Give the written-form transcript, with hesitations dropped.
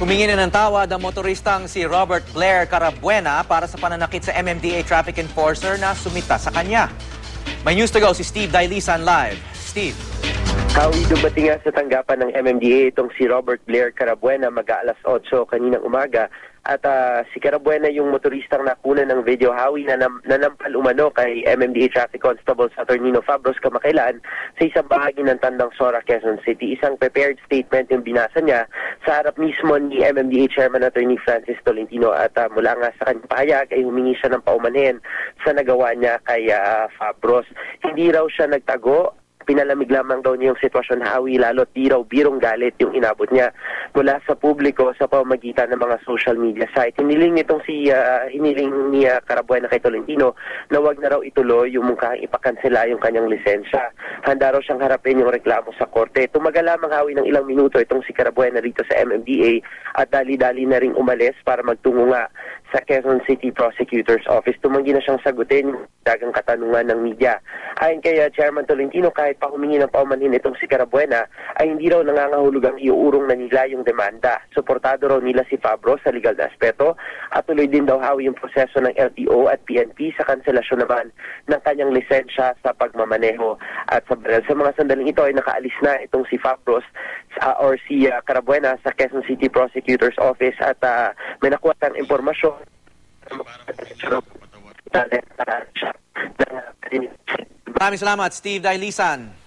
Humingi na ng tawad ang motoristang si Robert Blair Carabuena para sa pananakit sa MMDA traffic enforcer na sumita sa kanya. May news to go si Steve Dailisan live. Steve. Howie, dumating nga sa tanggapan ng MMDA itong si Robert Blair Carabuena mag-aalas 8 kaninang umaga. At si Carabuena yung motoristang nakuna ng video, Howie, na nanampal umano kay MMDA Traffic Constable Saturnino Fabros kamakailan sa isang bahagi ng Tandang Sora, Quezon City. Isang prepared statement yung binasa niya sa harap mismo ni MMDA Chairman Attorney Francis Tolentino at mula nga sa kanyang pahayag ay humingi siya ng paumanhin sa nagawa niya kay Fabros. Hindi raw siya nagtago. Pinalamig lamang daw niya yung sitwasyon, Howie, lalo't di raw birong galit yung inabot niya mula sa publiko sa pamamagitan ng mga social media site. Hiniling ni Carabuena kay Tolentino na wag na raw ituloy yung mukhang ipakansela yung kanyang lisensya. Handa raw siyang harapin yung reklamo sa korte. Tumagal lamang, Howie, ng ilang minuto itong si Carabuena rito sa MMDA at dali-dali na ring umalis para magtungo nga sa Quezon City Prosecutor's Office. Tumanggi na siyang sagutin yung dagang katanungan ng media. Ayon kay Chairman Tolentino, kahit pa humingi ng paumanhin itong si Carabuena, ay hindi raw nangangahulugang iuurong na nila yung demanda. Suportado raw nila si Fabros sa legal na aspeto at tuloy din daw, Howie, yung proseso ng LTO at PNP sa kanselasyon naman ng kanyang lisensya sa pagmamaneho. At sa mga sandaling ito ay nakaalis na itong si Fabros or si Carabuena sa Quezon City Prosecutor's Office at may nakuha ng impormasyon. Maraming salamat, Steve Dailisan.